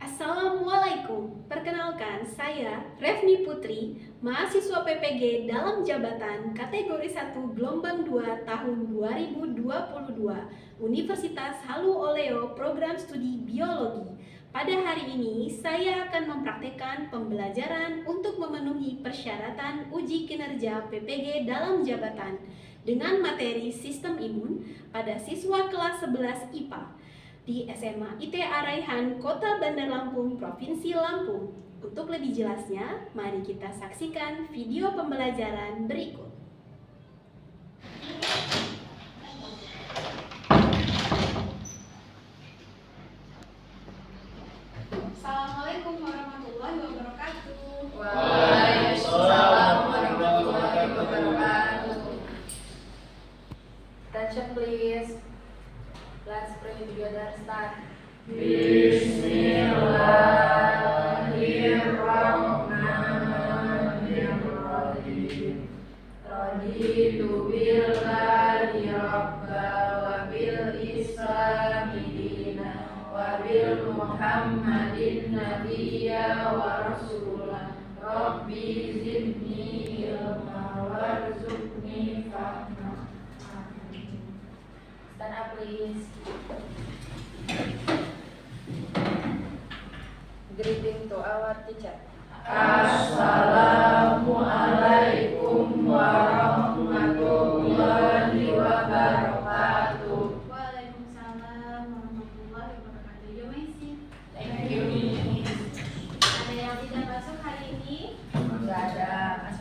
Assalamualaikum, perkenalkan saya Revni Putri, mahasiswa PPG dalam jabatan kategori 1 gelombang 2 tahun 2022 Universitas Halu Oleo Program Studi Biologi. Pada hari ini saya akan mempraktekkan pembelajaran untuk memenuhi persyaratan uji kinerja PPG dalam jabatan dengan materi sistem imun pada siswa kelas 11 IPA di SMA IT Araihan, Kota Bandar Lampung, Provinsi Lampung. Untuk lebih jelasnya, mari kita saksikan video pembelajaran berikut. Assalamualaikum warahmatullahi wabarakatuh. Waalaikumsalam warahmatullahi wabarakatuh. Attention please. Let's pray together. Start. Bismillahirrahmanirrahim. Raditu billahi rabba wa bil islami dina wa bil muhammadin nabiyya wa rasulah. Rabbi zidni ilma warzuqni fahma. Stand up please. Greeting to our teacher. Assalamualaikum warahmatullahi wabarakatuh. Waalaikumsalam warahmatullahi wabarakatuh. Yo Messi. Thank you. Ada yang tidak masuk hari ini? Enggak ada.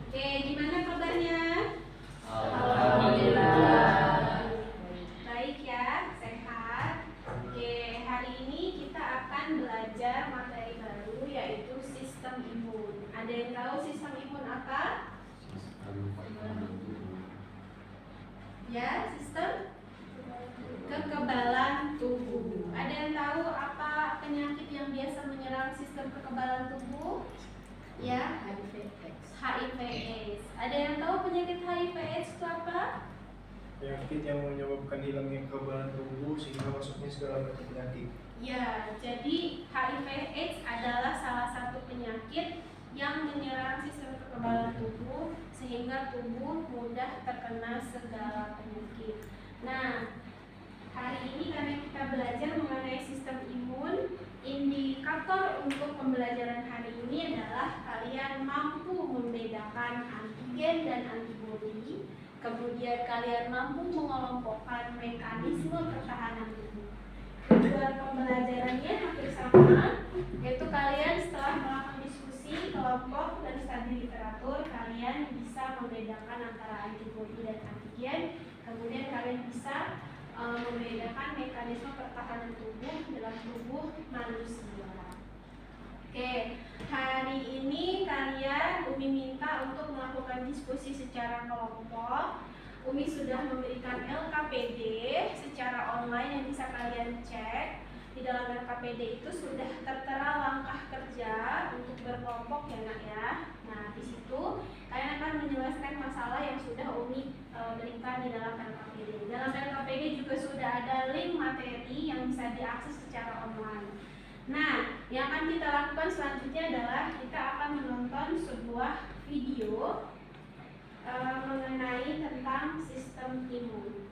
Oke, gimana kabarnya? Alhamdulillah. Baik ya, sehat. Oke, hari ini kita akan belajar materi baru yaitu sistem imun. Ada yang tahu sistem imun apa? Ya, sistem kekebalan tubuh. Ada yang tahu apa penyakit yang biasa menyerang sistem kekebalan tubuh? Ya, HIV/AIDS. Ada yang tahu penyakit HIV/AIDS itu apa? Penyakit yang menyebabkan hilangnya kekebalan tubuh sehingga masuknya segala macam penyakit. Ya, jadi HIV/AIDS adalah salah satu penyakit yang menyerang sistem kekebalan tubuh sehingga tubuh mudah terkena segala penyakit. Nah, hari ini karena kita belajar mengenai sistem imun, indikator untuk pembelajaran hari ini adalah kalian mampu membedakan antigen dan antibodi. Kemudian kalian mampu mengelompokkan mekanisme pertahanan tubuh. Tujuan pembelajarannya hampir sama, yaitu kalian setelah melakukan diskusi, kelompok, dan studi literatur, kalian bisa membedakan antara antibodi dan antigen. Kemudian kalian bisa membedakan mekanisme pertahanan tubuh dalam tubuh manusia. Oke, hari ini kalian Umi minta untuk melakukan diskusi secara kelompok. Umi sudah memberikan LKPD secara online yang bisa kalian cek. Di dalam LKPD itu sudah tertera langkah kerja untuk berkelompok ya nak ya. Nah di situ kalian akan menyelesaikan masalah yang sudah Umi berikan di dalam LKPD. Dalam LKPD juga sudah ada link materi yang bisa diakses secara online. Nah, yang akan kita lakukan selanjutnya adalah kita akan menonton sebuah video mengenai tentang sistem imun.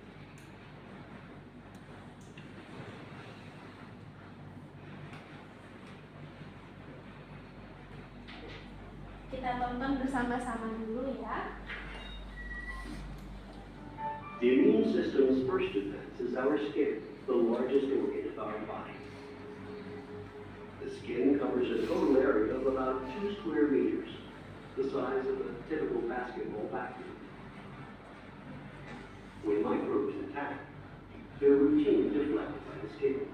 Kita tonton bersama-sama dulu ya. The immune system's first defense is our skin, the largest organ of our body. The skin covers a total area of about 2 square meters, the size of a typical basketball backfield. When microbes attack, they're routinely deflected by the skin.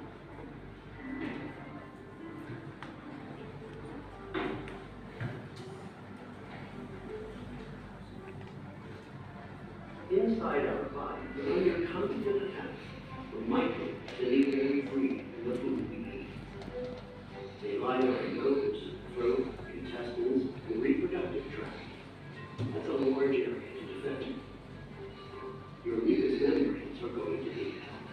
Inside our body, we're under constant attack from microbes that even breathe in the food we eat. They line our nose, throat, intestines, and reproductive tract. That's a large area to defend. Your mucous membranes are going to need help.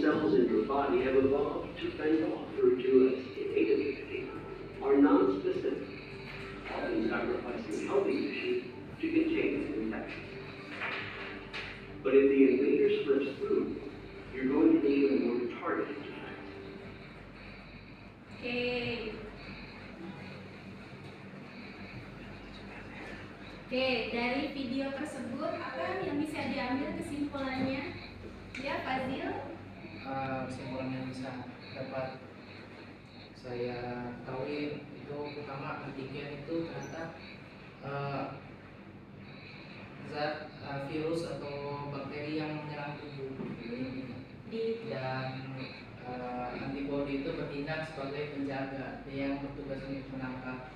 cells in your body have evolved to fend off, referred to as innate immunity, are non-specific, often sacrificing healthy tissue to contain an infection. But if the invader slips through, you're going to need a more targeted defense. Oke, dari video tersebut apa yang bisa diambil kesimpulannya? Ya, Fadil. Kesimpulan yang bisa dapat saya ketahui itu pertama antigen itu ternyata zat virus atau bakteri yang menyerang tubuh dan antibodi itu bertindak sebagai penjaga yang bertugas untuk menangkap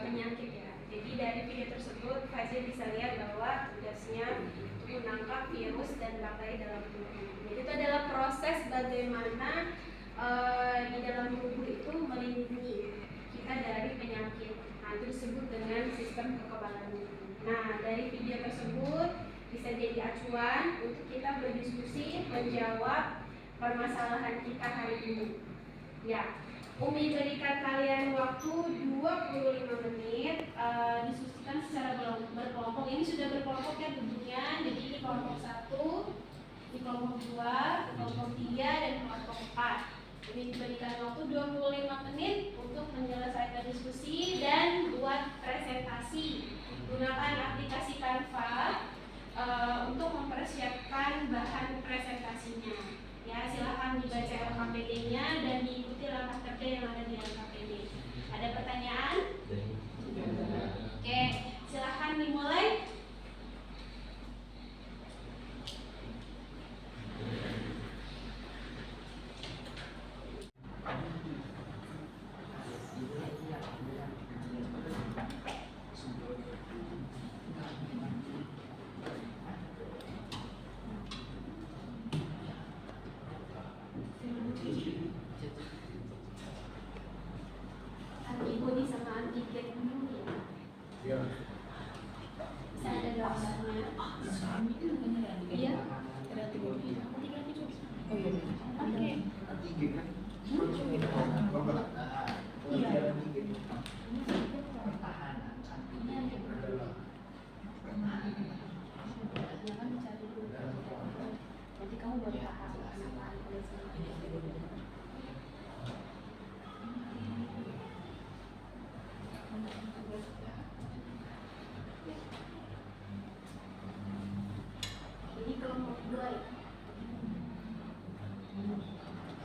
penyakit ya. Jadi dari video tersebut Fazil bisa lihat bahwa tugasnya untuk menangkap virus dan bakteri dalam tubuh. Jadi itu adalah proses bagaimana di dalam tubuh itu melindungi kita dari penyakit. Nah, itu disebut dengan sistem kekebalan tubuh. Nah, dari video tersebut bisa jadi acuan untuk kita berdiskusi menjawab permasalahan kita hari ini. Ya, Umi berikan kalian waktu 25 menit diskusikan secara berkelompok. Ini sudah berkelompok ya bentuknya. Jadi ini kelompok 1, di kelompok 2, di kelompok 3, dan kelompok 4. Umi diberikan waktu 25 menit untuk menyelesaikan diskusi dan buat presentasi. Gunakan aplikasi Canva untuk mempersiapkan bahan presentasinya. Ya, silakan dibaca LKPD-nya dan diikuti langkah kerja yang ada di LKPD. Ada pertanyaan? Oke, silakan dimulai. Antibodi sama antigen dulu ya. Ya. Bisa ada gambarnya. Iya. Nanti kamu baru paham apa ini kelompok 2 ya.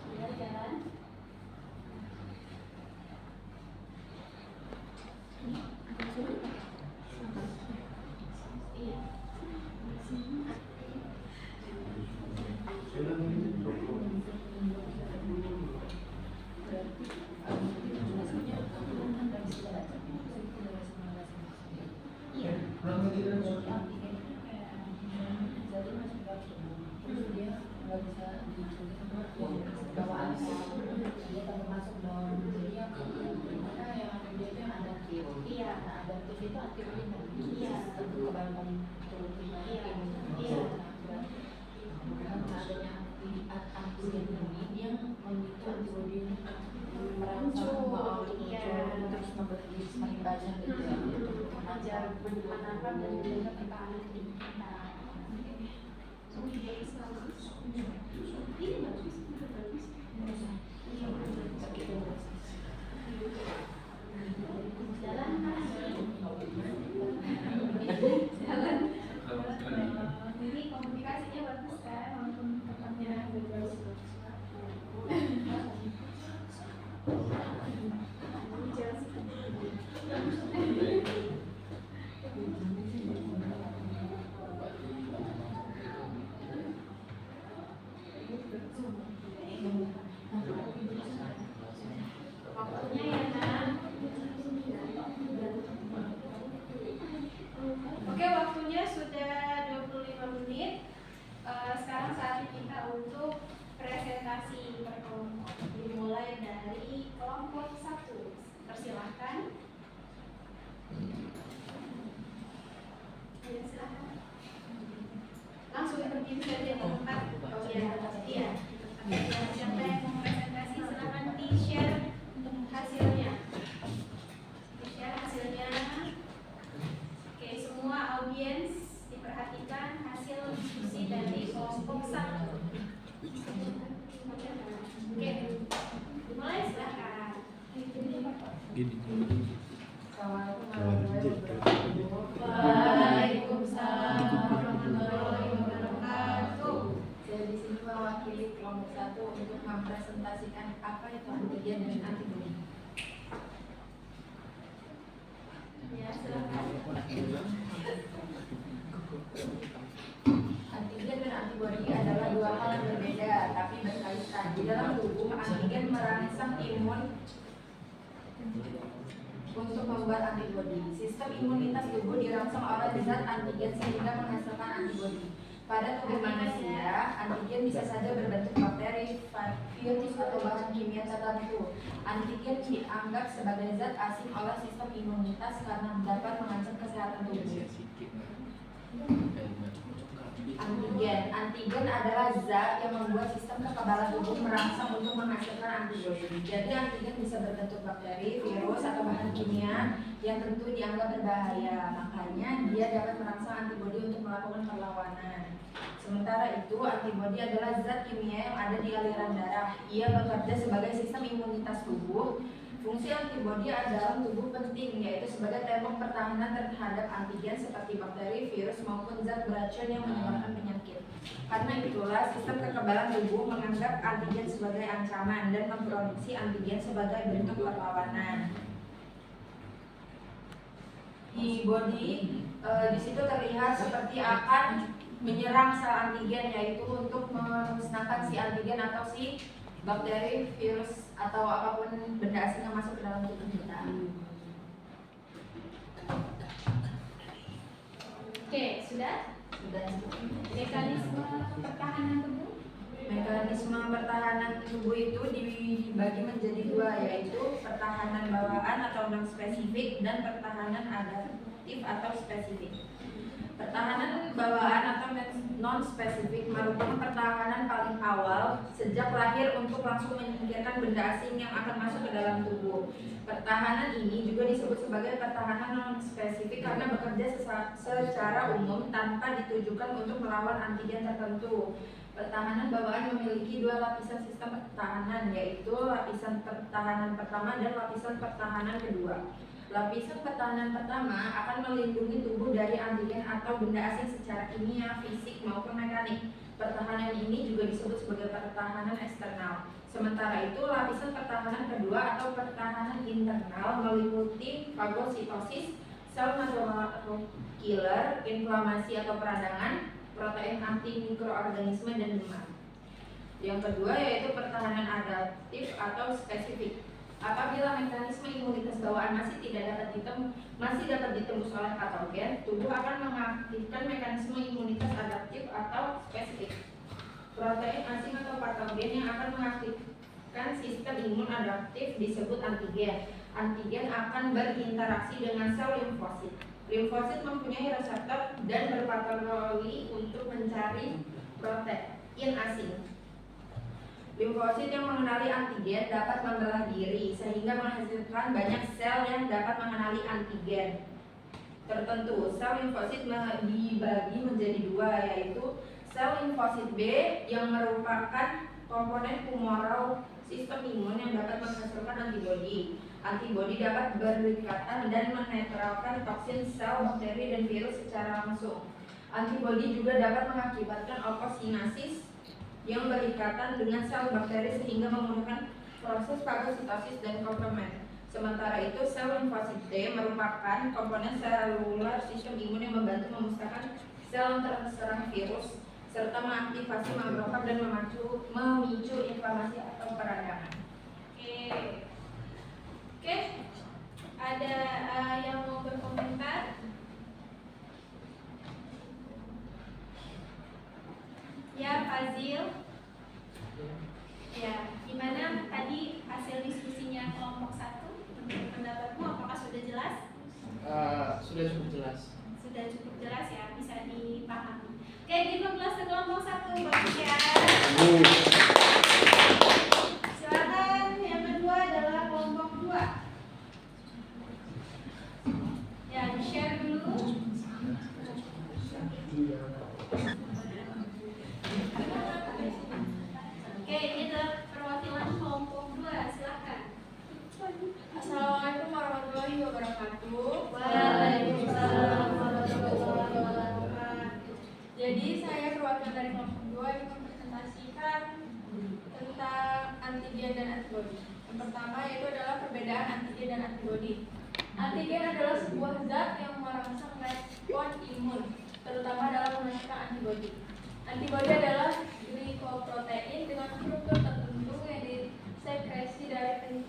Sudah jalan. Iya. Menangkap dan menjaga pertahanan tubuh kita. Ini bagus, bagus. Jalan jalan. Ini komunikasinya bagus kan, walaupun pertanyaannya bagus. berdiri saja di tempat. Iya. Siapa yang mau presentasi silakan di-share hasilnya. Di-share hasilnya. Oke, semua audiens diperhatikan hasil diskusi dari kelompok 1. Oke, mulai silakan. Waalaikumsalam warahmatullahi wabarakatuh. Saya di sini mewakili kelompok 1 untuk mempresentasikan apa itu antigen dan antibodi. Ya, silakan. Antigen dan antibodi adalah dua hal yang berbeda tapi berkaitan. Di dalam tubuh, antigen merangsang imun untuk membuat antibodi. Sistem imunitas tubuh dirangsang oleh zat antigen sehingga menghasilkan antibodi. Pada tubuh manusia, antigen bisa saja berbentuk bakteri, virus, atau bahan kimia tertentu. Antigen dianggap sebagai zat asing oleh sistem imunitas karena dapat mengancam kesehatan tubuh. Antigen adalah zat yang membuat sistem kekebalan tubuh merangsang untuk menghasilkan antibodi. Jadi antigen bisa berbentuk bakteri, virus, atau bahan kimia yang tentu dianggap berbahaya. Makanya dia dapat merangsang antibodi untuk melakukan perlawanan. Sementara itu, antibodi adalah zat kimia yang ada di aliran darah. Ia bekerja sebagai sistem imunitas tubuh. Fungsi antibodi dalam tubuh penting, yaitu sebagai tembok pertahanan terhadap antigen seperti bakteri, virus, maupun zat beracun yang menyebabkan penyakit. Karena itulah, sistem kekebalan tubuh menganggap antigen sebagai ancaman dan memproduksi antigen sebagai bentuk perlawanan. Di body, di situ terlihat seperti akan menyerang sel antigen, yaitu untuk memusnahkan si antigen atau si bakteri, virus, atau apapun benda asing yang masuk ke dalam tubuh kita. Oke, sudah? Mekanisme pertahanan tubuh? Mekanisme pertahanan tubuh itu dibagi menjadi dua, yaitu pertahanan bawaan atau non spesifik dan pertahanan adaptif atau spesifik. Pertahanan bawaan atau non spesifik merupakan pertahanan paling awal sejak lahir untuk langsung menyingkirkan benda asing yang akan masuk ke dalam tubuh. Pertahanan ini juga disebut sebagai pertahanan non spesifik karena bekerja secara umum tanpa ditujukan untuk melawan antigen tertentu. Pertahanan bawaan memiliki dua lapisan sistem pertahanan, yaitu lapisan pertahanan pertama dan lapisan pertahanan kedua. Lapisan pertahanan pertama akan melindungi tubuh dari antigen atau benda asing secara kimia, fisik, maupun mekanik. Pertahanan ini juga disebut sebagai pertahanan eksternal. Sementara itu, lapisan pertahanan kedua atau pertahanan internal meliputi fagositosis, sel natural killer, inflamasi atau peradangan, protein anti mikroorganisme, dan demam. Yang kedua yaitu pertahanan adaptif atau spesifik. Apabila mekanisme imunitas bawaan masih dapat ditembus oleh patogen, tubuh akan mengaktifkan mekanisme imunitas adaptif atau spesifik. Protein asing atau patogen yang akan mengaktifkan sistem imun adaptif disebut antigen. Antigen akan berinteraksi dengan sel limfosit. Limfosit mempunyai reseptor dan berpatroli untuk mencari protein asing. Limfosit yang mengenali antigen dapat membelah diri sehingga menghasilkan banyak sel yang dapat mengenali antigen tertentu. Sel limfosit dibagi menjadi dua, yaitu sel limfosit B yang merupakan komponen humoral sistem imun yang dapat menghasilkan antibodi. Antibodi dapat berikatan dan menetralkan toksin sel, bakteri, dan virus secara langsung. Antibodi juga dapat mengakibatkan okosinasis yang berikatan dengan sel bakteri sehingga memudahkan proses fagositosis dan komplement. Sementara itu, sel limfosit T merupakan komponen seluler sistem imun yang membantu memusnahkan sel yang terserang virus serta mengaktifasi makrofag dan memicu inflamasi atau peradangan. Oke. Ada yang mau berkomentar? Ya, Fazil. Ya, gimana tadi hasil diskusinya kelompok 1? Pendapatmu apakah sudah jelas? Sudah cukup jelas. Sudah cukup jelas ya, bisa dipahami. Oke, di kelas kelompok Silakan, yang kedua adalah kelompok 2. Ya, share dulu. Oke, ini adalah perwakilan kelompok 2. Silakan. Assalamualaikum warahmatullahi wabarakatuh. Waalaikumsalam warahmatullahi wabarakatuh. Jadi saya perwakilan dari kelompok 2 yang mempresentasikan tentang antigen dan antibodi. Yang pertama yaitu adalah perbedaan antigen dan antibodi. Antigen adalah sebuah zat yang merangsang respon imun, terutama dalam menghasilkan antibodi. Antibodi adalah glikoprotein dengan struktur tertentu yang disekresi dari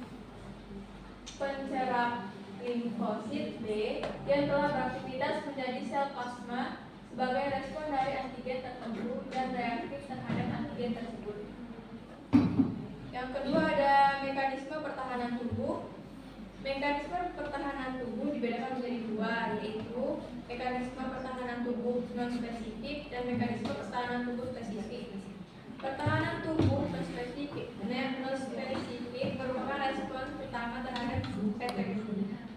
pencerap limfosit B yang telah beraktivitas menjadi sel plasma sebagai respon dari antigen tertentu dan reaktif terhadap antigen tersebut. Yang kedua ada mekanisme pertahanan tubuh. Mekanisme pertahanan tubuh dibedakan menjadi dua, yaitu mekanisme pertahanan tubuh non spesifik dan mekanisme pertahanan tubuh spesifik. Pertahanan tubuh non spesifik merupakan respons pertama terhadap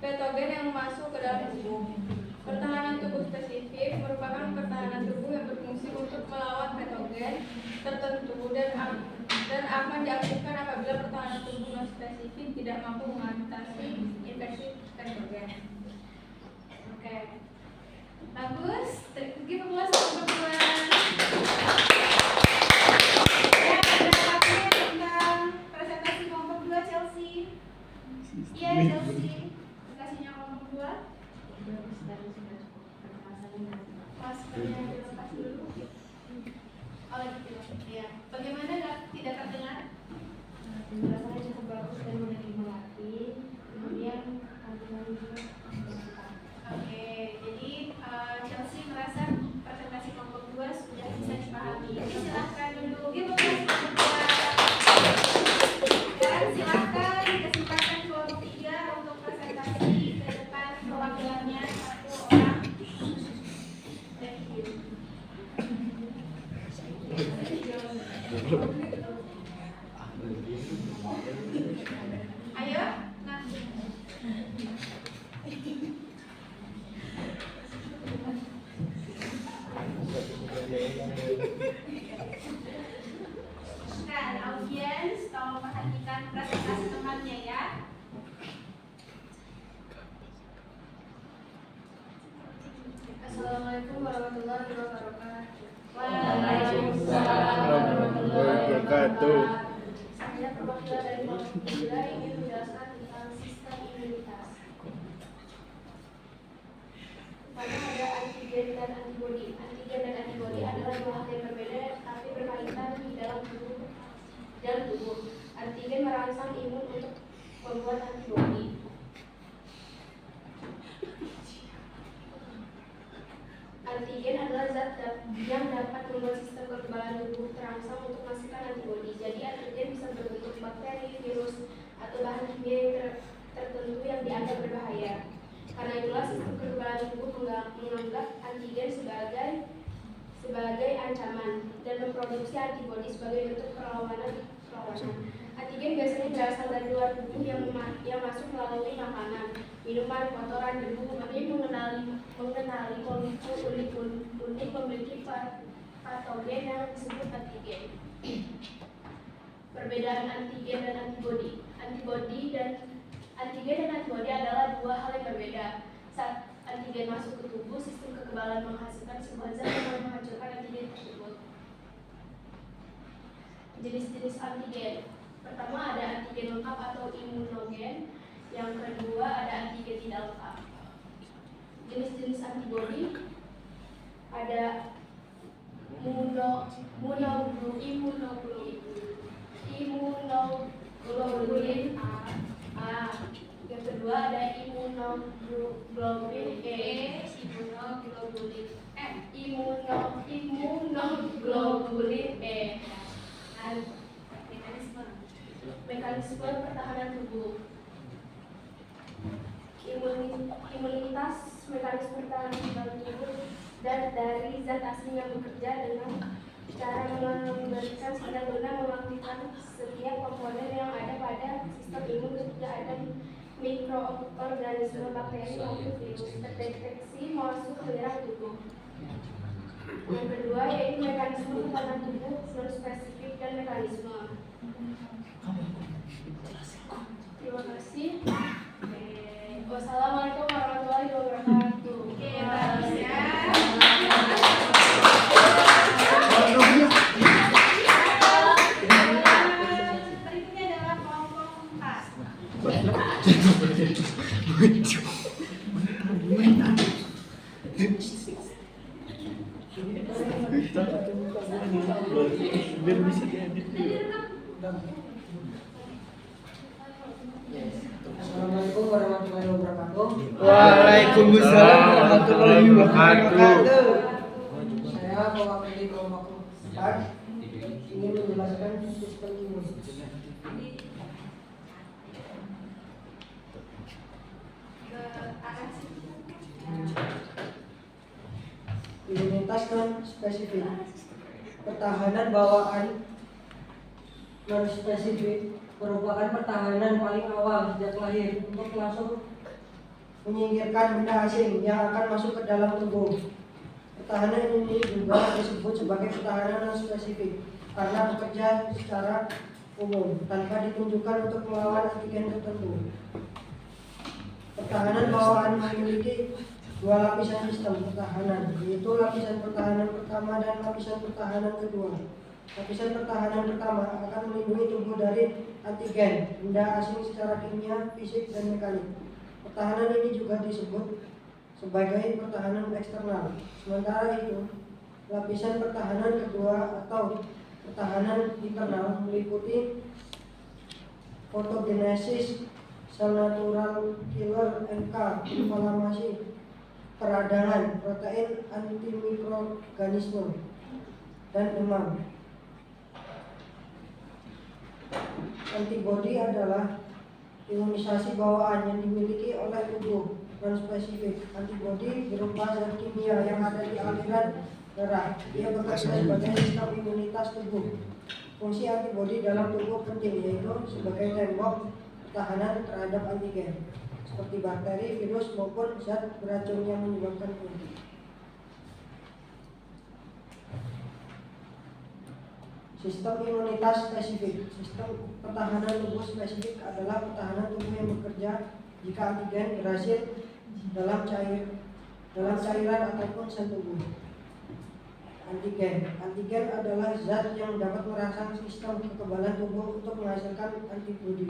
patogen yang masuk ke dalam tubuh. Pertahanan tubuh spesifik merupakan pertahanan tubuh yang berfungsi untuk melawan patogen tertentu dan akan diaktifkan apabila pertahanan tubuh non spesifik tidak mampu mengatasi infeksi patogen. Oke. Bagus. Give applause untuk teman-teman. Ya, ada pakai tentang presentasi kelompok 2 Chelsea. Iya, Chelsea. Presentasinya kelompok 2. Maskernya dilepas dulu. Oh, gitu. Ya. Bagaimana tidak terdengar? Penjelasannya cukup bagus dan mudah dimengerti. Kemudian kandungan juga. Oke, jadi Chelsea merasa presentasi kelompok 2 sudah bisa dipahami. Jadi silahkan dulu. Gitu, kelompok 2. Dan silahkan kesempatan kelompok 3 untuk presentasi ke depan perwakilannya 1 orang. Thank you. Ayo, nah. Nah, audiens, tolong perhatikan presentasi temannya ya. Assalamualaikum warahmatullahi wabarakatuh. Waalaikumsalam warahmatullahi wabarakatuh. Saya perwakilan dari kelompok 3 ingin menjelaskan tentang sistem imunitas. Pada ada antigen dan antibodi. Antigen dan antibodi adalah dua hal yang berbeda tapi berkaitan di dalam tubuh. Antigen merangsang imun untuk membuat antibodi. Antigen adalah zat yang dapat membuat sistem kekebalan tubuh terangsang untuk menghasilkan antibodi. Jadi antigen bisa berbentuk bakteri, virus, atau bahan kimia tertentu yang dianggap berbahaya. Karena itulah sistem kekebalan tubuh menganggap antigen sebagai ancaman dan memproduksi antibodi sebagai bentuk perlawanan. Antigen biasanya berasal dari luar tubuh yang masuk melalui makanan, minuman, kotoran, debu, mengenali molekul unik memiliki patogen yang disebut antigen. Perbedaan antigen dan antibodi. Antigen dan antibodi adalah dua hal yang berbeda. Saat antigen masuk ke tubuh, sistem kekebalan menghasilkan sebuah zat yang menghancurkan antigen tersebut. Jenis-jenis antigen. Pertama ada antigen lengkap atau imunogen. Yang kedua ada antigen tidak lengkap. Jenis-jenis antibodi ada imunoglobulin A. Yang kedua ada imunoglobulin E, imunoglobulin E. Mekanisme pertahanan tubuh. Imunitas mekanisme pertahanan tubuh dan dari zat asing yang bekerja dengan cara memberikan sinyal setiap komponen yang ada pada sistem imun ketika ada mikroorganisme, bakteri maupun virus terdeteksi masuk ke dalam tubuh. Yang kedua yaitu mekanisme pertahanan tubuh non spesifik dan mekanisme. Terima kasih. Wassalamualaikum warahmatullahi wabarakatuh. Oke, bagus ya. Berikutnya adalah kelompok 4. Biar bisa diedit. Assalamualaikum warahmatullahi wabarakatuh. Waalaikumsalam warahmatullahi wabarakatuh. Saya mewakili kelompok 4 ingin menjelaskan sistem imun. Imunitas non spesifik. Pertahanan bawaan non spesifik merupakan pertahanan paling awal sejak lahir untuk langsung menyingkirkan benda asing yang akan masuk ke dalam tubuh. Pertahanan ini juga disebut sebagai pertahanan non spesifik karena bekerja secara umum tanpa ditunjukkan untuk melawan antigen tertentu. Pertahanan bawaan memiliki dua lapisan sistem pertahanan, yaitu lapisan pertahanan pertama dan lapisan pertahanan kedua. Lapisan pertahanan pertama akan melindungi tubuh dari antigen, benda asing secara kimia, fisik, dan mekanik. Pertahanan ini juga disebut sebagai pertahanan eksternal. Sementara itu, lapisan pertahanan kedua atau pertahanan internal meliputi fotogenesis, sel natural killer NK, inflamasi, peradangan, protein antimikroorganisme, dan demam. Antibodi adalah imunisasi bawaan yang dimiliki oleh tubuh non spesifik. Antibodi berupa zat kimia yang ada di aliran darah. Ia bekerja sebagai sistem imunitas tubuh. Fungsi antibodi dalam tubuh penting, yaitu sebagai tembok pertahanan terhadap antigen seperti bakteri, virus maupun zat beracun yang menyebabkan penyakit. Sistem imunitas spesifik. Sistem pertahanan tubuh spesifik adalah pertahanan tubuh yang bekerja jika antigen berhasil dalam cairan ataupun sel tubuh. Antigen adalah zat yang dapat merangsang sistem kekebalan tubuh untuk menghasilkan antibodi.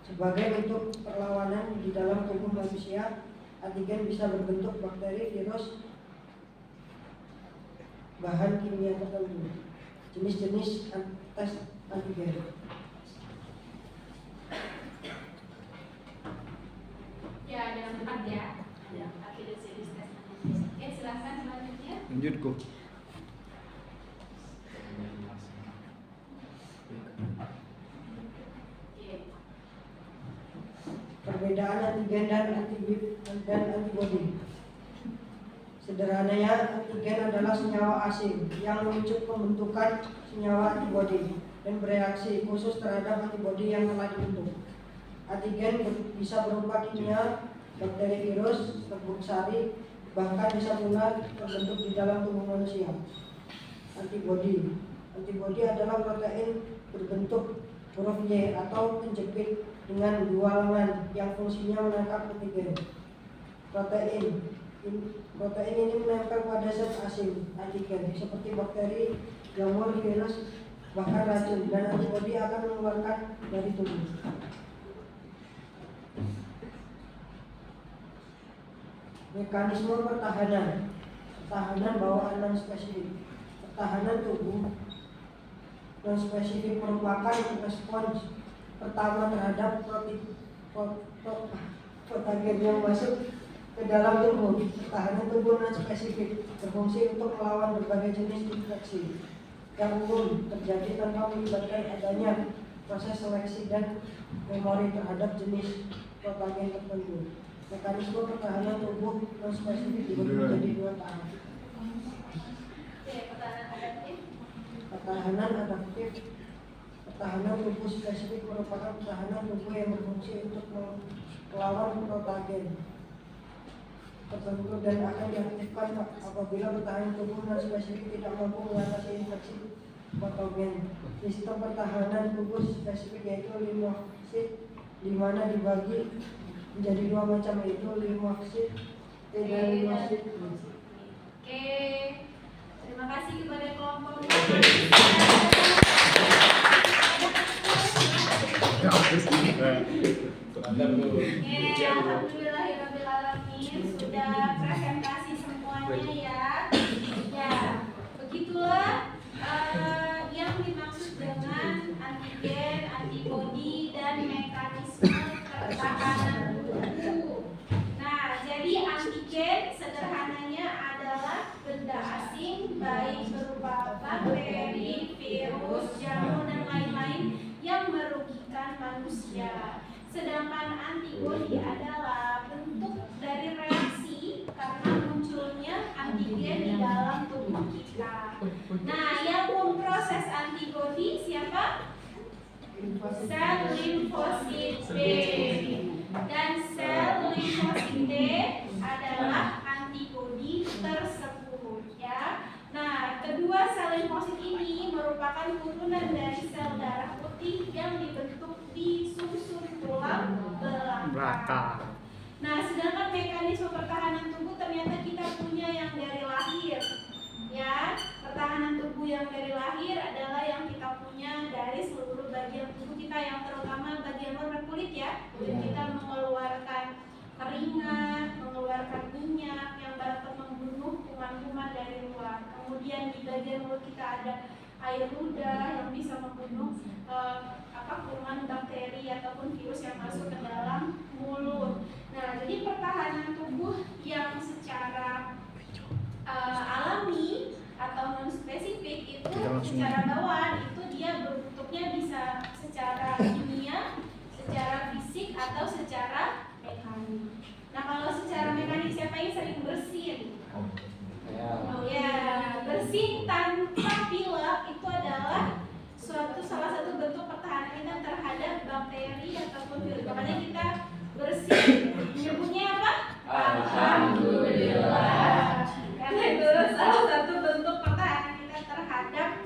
Sebagai bentuk perlawanan di dalam tubuh manusia, antigen bisa berbentuk bakteri, virus, bahan kimia tertentu. Jenis-jenis tes antigen. Ya, ada 4 ya. Ada 4 jenis tes antigen. Oke, silakan selanjutnya. Lanjut kok. Perbedaan antigen dan antibodi. Sederhananya, antigen adalah senyawa asing yang memicu pembentukan senyawa antibodi dan bereaksi khusus terhadap antibodi yang telah dibentuk. Antigen bisa berupa kimia, bakteri, virus, terbuk sari, bahkan bisa pula terbentuk di dalam tubuh manusia. Antibodi adalah protein berbentuk huruf Y atau penjepit dengan dua lengan yang fungsinya menangkap antigen. Protein ini menempel pada zat asing antigen seperti bakteri, jamur, virus, bahkan racun, dan antibodi akan mengeluarkan dari tubuh. Mekanisme pertahanan bawaan non spesifik. Pertahanan tubuh non spesifik merupakan respons pertama terhadap patogen yang masuk ke dalam tubuh. Pertahanan tubuh non spesifik berfungsi untuk melawan berbagai jenis infeksi yang umum terjadi tanpa melibatkan adanya proses seleksi dan memori terhadap jenis patogen tertentu. Mekanisme pertahanan tubuh non spesifik dibagi menjadi dua tahap. Oke, pertahanan adaptif. Pertahanan adaptif Pertahanan tubuh spesifik merupakan pertahanan tubuh yang berfungsi untuk melawan patogen tertentu dan akan diaktifkan apabila pertahanan tubuh non spesifik tidak mampu mengatasi infeksi patogen. Sistem pertahanan tubuh spesifik yaitu limfosit, di mana dibagi menjadi dua macam, yaitu limfosit T dan limfosit B. Oke, terima kasih kepada kelompok alhamdulillahirrahmanirrahim, sudah presentasi semuanya ya. Ya, begitulah yang dimaksud dengan antigen, antibodi, dan mekanisme pertahanan tubuh. Nah, jadi antigen sederhananya adalah benda asing, baik berupa bakteri, virus, jamur, dan lain-lain yang merugikan manusia. Sedangkan antibodi adalah bentuk dari reaksi karena munculnya antigen di dalam tubuh kita. Nah, yang memproses antibodi siapa? Sel limfosit B. Dan sel limfosit D adalah antibodi tersebut, ya. Nah, kedua sel limfosit ini merupakan turunan dari sel darah putih yang dibentuk di susun tulang belakang. Nah, sedangkan mekanisme pertahanan tubuh ternyata kita punya yang dari lahir. Ya, pertahanan tubuh yang dari lahir adalah yang kita punya dari seluruh bagian tubuh kita, yang terutama bagian luar kulit ya. Kulit kita mengeluarkan keringat, mengeluarkan minyak yang dapat membunuh kuman-kuman dari luar. Kemudian di bagian mulut kita ada air ludah yang bisa membunuh kuman, bakteri ataupun virus yang masuk ke dalam mulut. Nah, jadi pertahanan tubuh yang secara alami atau non spesifik itu secara bawaan itu dia bentuknya bisa secara kimia, secara fisik atau secara mekanik. Nah, kalau secara mekanik siapa yang sering bersin? Oh ya, bersin tanpa pilek itu adalah salah satu bentuk pertahanan kita terhadap bakteri ataupun virus. Makanya kita bersin menyebutnya apa? Alhamdulillah. Karena itu salah satu bentuk pertahanan kita terhadap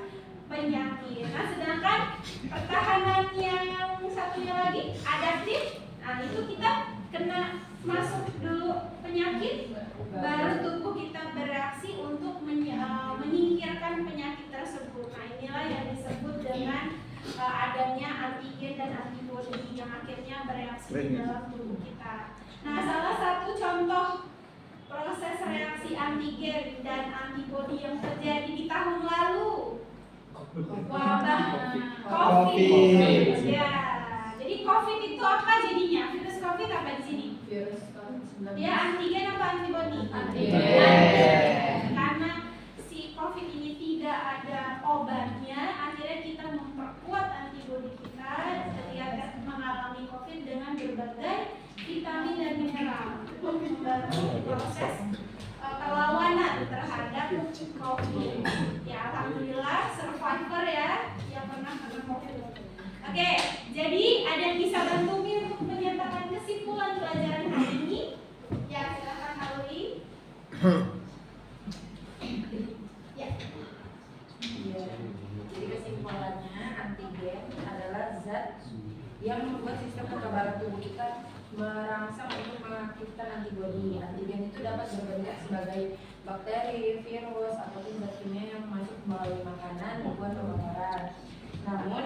penyakit. Nah, sedangkan pertahanan yang satunya lagi adaptif. Nah, itu kita kena masuk dulu penyakit, baru tubuh kita bereaksi untuk menyingkirkan penyakit tersebut. Nah, inilah yang disebut dengan adanya antigen dan antibodi yang akhirnya bereaksi di dalam tubuh kita. Nah, salah satu contoh proses reaksi antigen dan antibodi yang terjadi di tahun lalu, wabah COVID. Ya, jadi COVID itu apa jadinya? Virus COVID apa di sini? Virus COVID-19. Ya, antigen apa antibodi? Antigen. Karena si COVID ini tidak ada obatnya, akhirnya kita memperkuat antibodi kita ketika mengalami COVID dengan berbagai vitamin dan mineral untuk membantu proses perlawanan terhadap COVID. Ya, alhamdulillah survivor ya yang pernah kena COVID. Oke, jadi ada yang bisa bantu Mi untuk menyatakan kesimpulan pelajaran hari ini? Ya, silakan Halui. Ya. Jadi kesimpulannya antigen adalah zat yang membuat sistem kekebalan tubuh kita merangsang untuk mengaktifkan antibodi. Antigen itu dapat berbentuk sebagai bakteri, virus, ataupun zat kimia yang masuk melalui makanan maupun pembakaran. Namun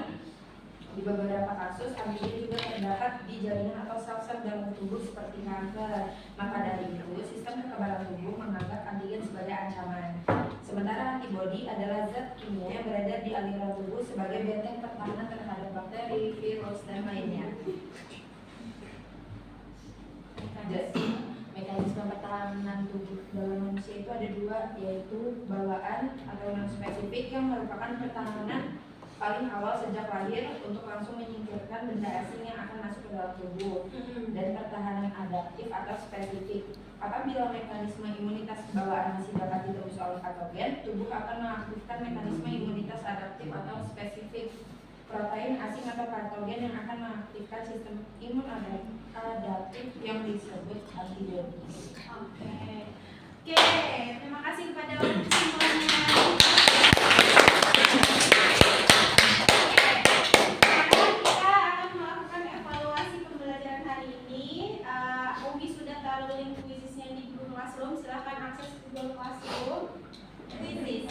di beberapa kasus antigen juga terdapat di jaringan atau sel-sel dalam tubuh seperti kanker. Maka dari itu sistem kekebalan tubuh menganggap antigen sebagai ancaman. Sementara antibodi adalah zat kimia yang beredar di aliran tubuh sebagai benteng pertahanan terhadap bakteri, virus, dan lainnya. Jadi, mekanisme pertahanan tubuh dalam manusia itu ada dua, yaitu bawaan atau non spesifik yang merupakan pertahanan paling awal sejak lahir untuk langsung menyingkirkan benda asing yang akan masuk ke dalam tubuh, dan pertahanan adaptif atau spesifik. Apabila mekanisme imunitas bawaan masih dapat ditembus oleh patogen, tubuh akan mengaktifkan mekanisme imunitas adaptif atau spesifik. protein asing atau patogen yang akan mengaktifkan sistem imun adaptif yang disebut antibodi. Oke, terima kasih kepada semuanya. Sekarang kita akan melakukan evaluasi pembelajaran hari ini. Ugi sudah taruh link quizisnya di Google Classroom. Silahkan akses Google Classroom. Quizis.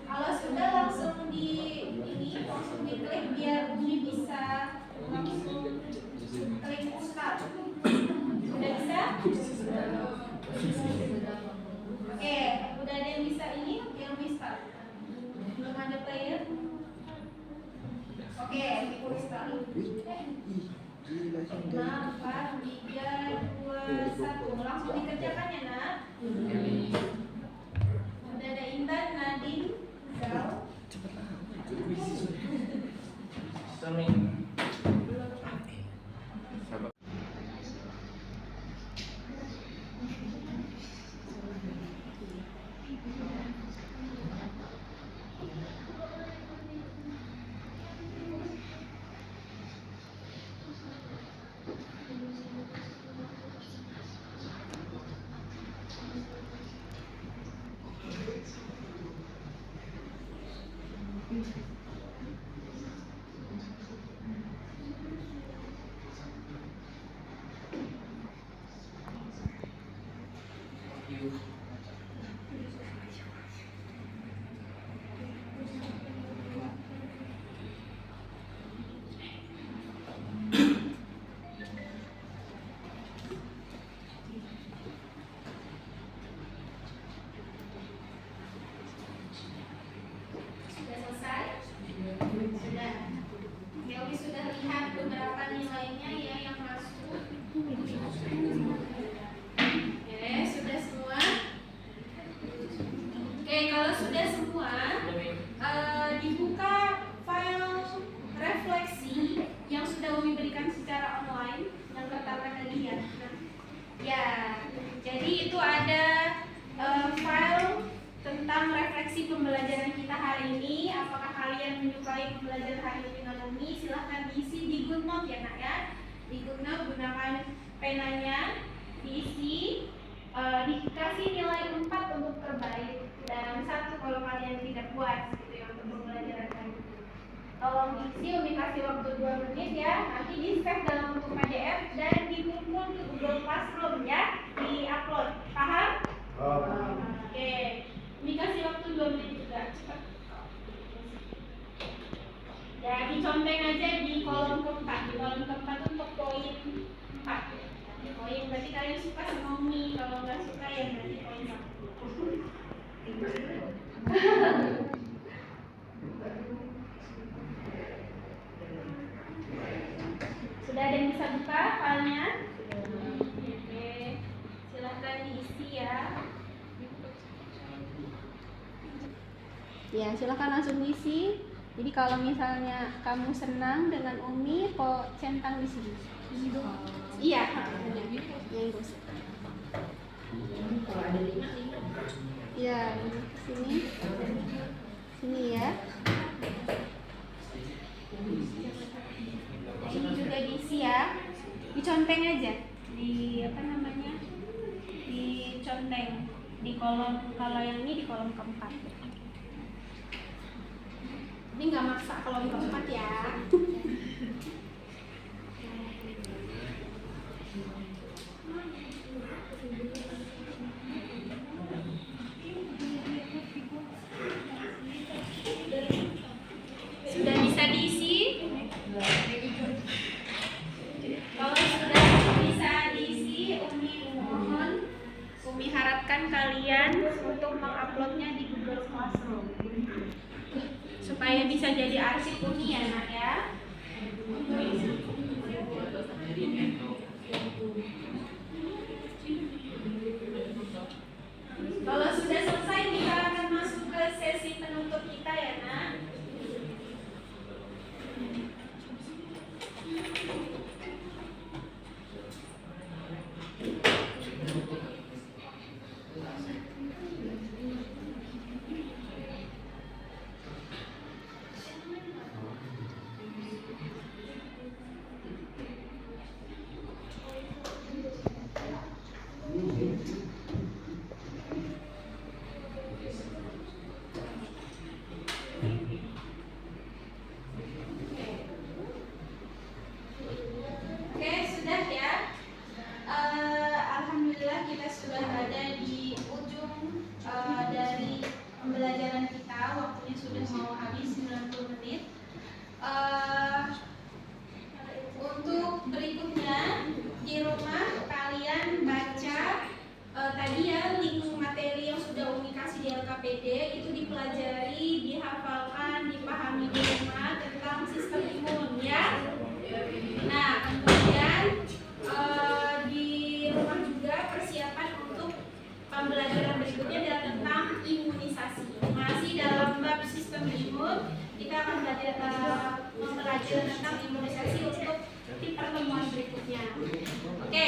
Kalau sudah langsung diklik biar Ugi bisa langsung klik start. Sudah bisa? Oke, udah ada yang bisa ini, yang bisa. Belum ada player. Oke, kita start. 5, 4, 3, 2, 1. Langsung dikerjakan ya, Nak. Udah ada Intan, Nadine, Zal. Penanya diisi, dikasih nilai 4 untuk terbaik dan 1 kalau kalian tidak puas gitu ya untuk pembelajaran kali ini. Tolong isi, Umi kasih waktu 2 menit ya. Nanti di save dalam bentuk PDF dan dikumpul ke Google Classroom ya, di-upload. Paham? Oke. Umi kasih waktu 2 menit juga. Cepat. Ya, diconteng aja di kolom keempat. Di kolom keempat untuk poin 4. Poin berarti kalian suka sama Umi, kalau nggak suka ya berarti poin 1. Sudah ada yang bisa buka filenya? Oke, silahkan diisi ya. Ya, silahkan langsung diisi. Jadi kalau misalnya kamu senang dengan Umi, kok centang di sini. Iya, yang gosip. Kalau ada 5. Ya, sini. Sini ya. Ini juga diisi ya. Diconteng aja. Di apa namanya? Diconteng di kolom, kalau yang ini di kolom keempat. Ini nggak maksa kolom keempat ya. Sudah bisa diisi? Kalau sudah bisa diisi, Umi harapkan kalian untuk menguploadnya di Google Classroom supaya bisa jadi arsip Umi ya, Nak ya. Kalau sudah selesai, kita akan masuk ke sesi penutup kita ya, Nak. imunisasi. Masih dalam bab sistem imun, kita akan mempelajari tentang imunisasi untuk di pertemuan berikutnya. Oke,